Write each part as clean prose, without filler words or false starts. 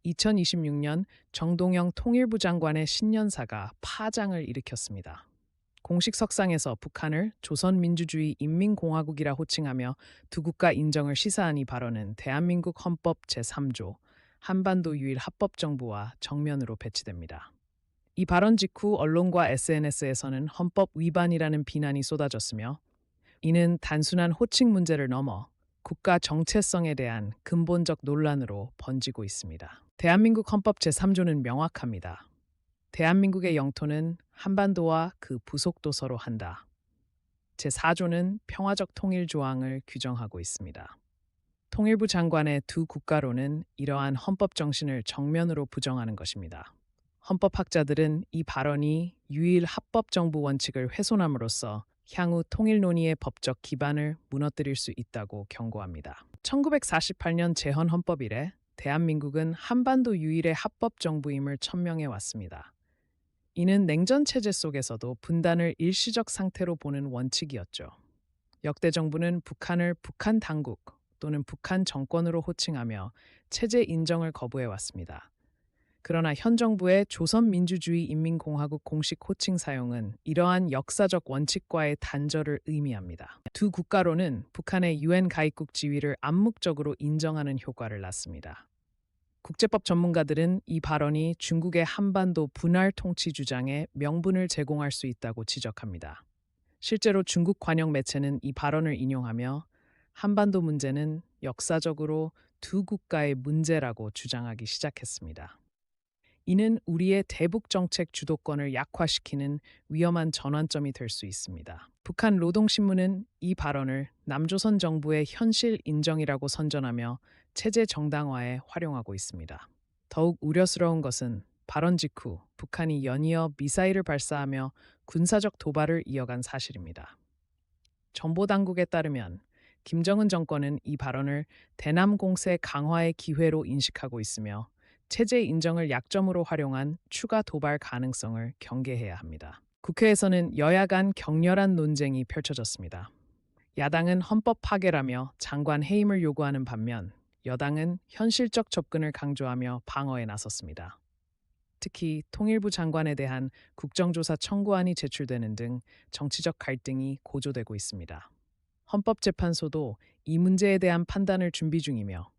2026년 정동영 통일부 장관의 신년사가 파장을 일으켰습니다. 공식 석상에서 북한을 조선민주주의 인민공화국이라 호칭하며 두 국가 인정을 시사한 이 발언은 대한민국 헌법 제3조 한반도 유일 합법정부와 정면으로 배치됩니다. 이 발언 직후 언론과 SNS에서는 헌법 위반이라는 비난이 쏟아졌으며 이는 단순한 호칭 문제를 넘어 국가 정체성에 대한 근본적 논란으로 번지고 있습니다. 대한민국 헌법 제3조는 명확합니다. 대한민국의 영토는 한반도와 그 부속도서로 한다. 제4조는 평화적 통일 조항을 규정하고 있습니다. 통일부 장관의 두 국가로는 이러한 헌법 정신을 정면으로 부정하는 것입니다. 헌법학자들은 이 발언이 유일 합법정부 원칙을 훼손함으로써 향후 통일 논의의 법적 기반을 무너뜨릴 수 있다고 경고합니다. 1948년 제헌헌법 이래 대한민국은 한반도 유일의 합법정부임을 천명해 왔습니다. 이는 냉전 체제 속에서도 분단을 일시적 상태로 보는 원칙이었죠. 역대 정부는 북한을 북한 당국 또는 북한 정권으로 호칭하며 체제 인정을 거부해 왔습니다. 그러나 현 정부의 조선민주주의인민공화국 공식 호칭 사용은 이러한 역사적 원칙과의 단절을 의미합니다. 두 국가로는 북한의 유엔 가입국 지위를 암묵적으로 인정하는 효과를 낳습니다. 국제법 전문가들은 이 발언이 중국의 한반도 분할 통치 주장에 명분을 제공할 수 있다고 지적합니다. 실제로 중국 관영 매체는 이 발언을 인용하며 한반도 문제는 역사적으로 두 국가의 문제라고 주장하기 시작했습니다. 이는 우리의 대북 정책 주도권을 약화시키는 위험한 전환점이 될 수 있습니다. 북한 노동신문은 이 발언을 남조선 정부의 현실 인정이라고 선전하며 체제 정당화에 활용하고 있습니다. 더욱 우려스러운 것은 발언 직후 북한이 연이어 미사일을 발사하며 군사적 도발을 이어간 사실입니다. 정보당국에 따르면 김정은 정권은 이 발언을 대남 공세 강화의 기회로 인식하고 있으며 체제 인정을 약점으로 활용한 추가 도발 가능성을 경계해야 합니다. 국회에서는 여야 간 격렬한 논쟁이 펼쳐졌습니다. 야당은 헌법 파괴라며 장관 해임을 요구하는 반면 여당은 현실적 접근을 강조하며 방어에 나섰습니다. 특히 통일부 장관에 대한 국정조사 청구안이 제출되는 등 정치적 갈등이 고조되고 있습니다. 헌법재판소도 이 문제에 대한 판단을 준비 중이며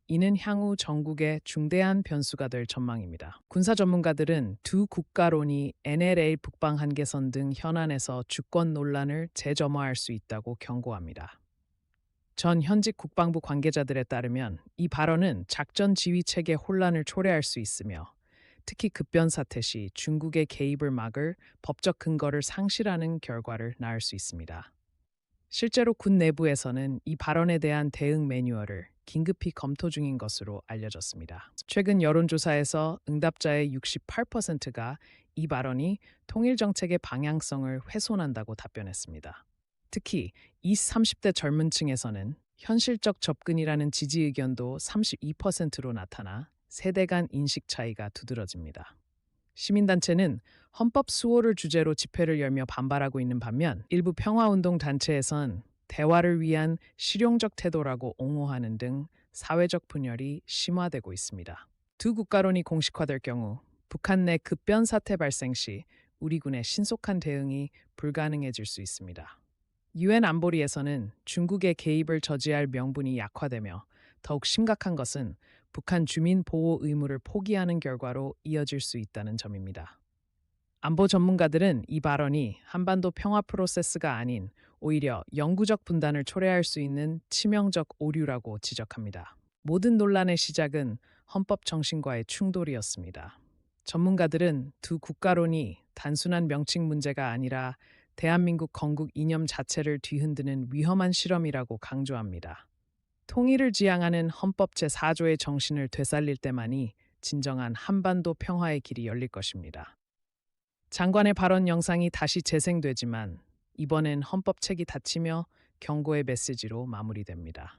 이는 향후 전국의 중대한 변수가 될 전망입니다. 군사 전문가들은 두 국가론이 NLL 북방 한계선 등 현안에서 주권 논란을 재점화할 수 있다고 경고합니다. 전 현직 국방부 관계자들에 따르면 이 발언은 작전 지휘 체계 혼란을 초래할 수 있으며 특히 급변 사태 시 중국의 개입을 막을 법적 근거를 상실하는 결과를 낳을 수 있습니다. 실제로 군 내부에서는 이 발언에 대한 대응 매뉴얼을 긴급히 검토 중인 것으로 알려졌습니다. 최근 여론조사에서 응답자의 68%가 이 발언이 통일 정책의 방향성을 훼손한다고 답변했습니다. 특히 20, 30대 젊은 층에서는 현실적 접근이라는 지지 의견도 32%로 나타나 세대 간 인식 차이가 두드러집니다. 시민단체는 헌법 수호를 주제로 집회를 열며 반발하고 있는 반면 일부 평화운동 단체에선 대화를 위한 실용적 태도라고 옹호하는 등 사회적 분열이 심화되고 있습니다. 두 국가론이 공식화될 경우 북한 내 급변 사태 발생 시 우리 군의 신속한 대응이 불가능해질 수 있습니다. 유엔 안보리에서는 중국의 개입을 저지할 명분이 약화되며 더욱 심각한 것은 북한 주민 보호 의무를 포기하는 결과로 이어질 수 있다는 점입니다. 안보 전문가들은 이 발언이 한반도 평화 프로세스가 아닌 오히려 영구적 분단을 초래할 수 있는 치명적 오류라고 지적합니다. 모든 논란의 시작은 헌법 정신과의 충돌이었습니다. 전문가들은 두 국가론이 단순한 명칭 문제가 아니라 대한민국 건국 이념 자체를 뒤흔드는 위험한 실험이라고 강조합니다. 통일을 지향하는 헌법 제4조의 정신을 되살릴 때만이 진정한 한반도 평화의 길이 열릴 것입니다. 장관의 발언 영상이 다시 재생되지만 이번엔 헌법책이 닫히며 경고의 메시지로 마무리됩니다.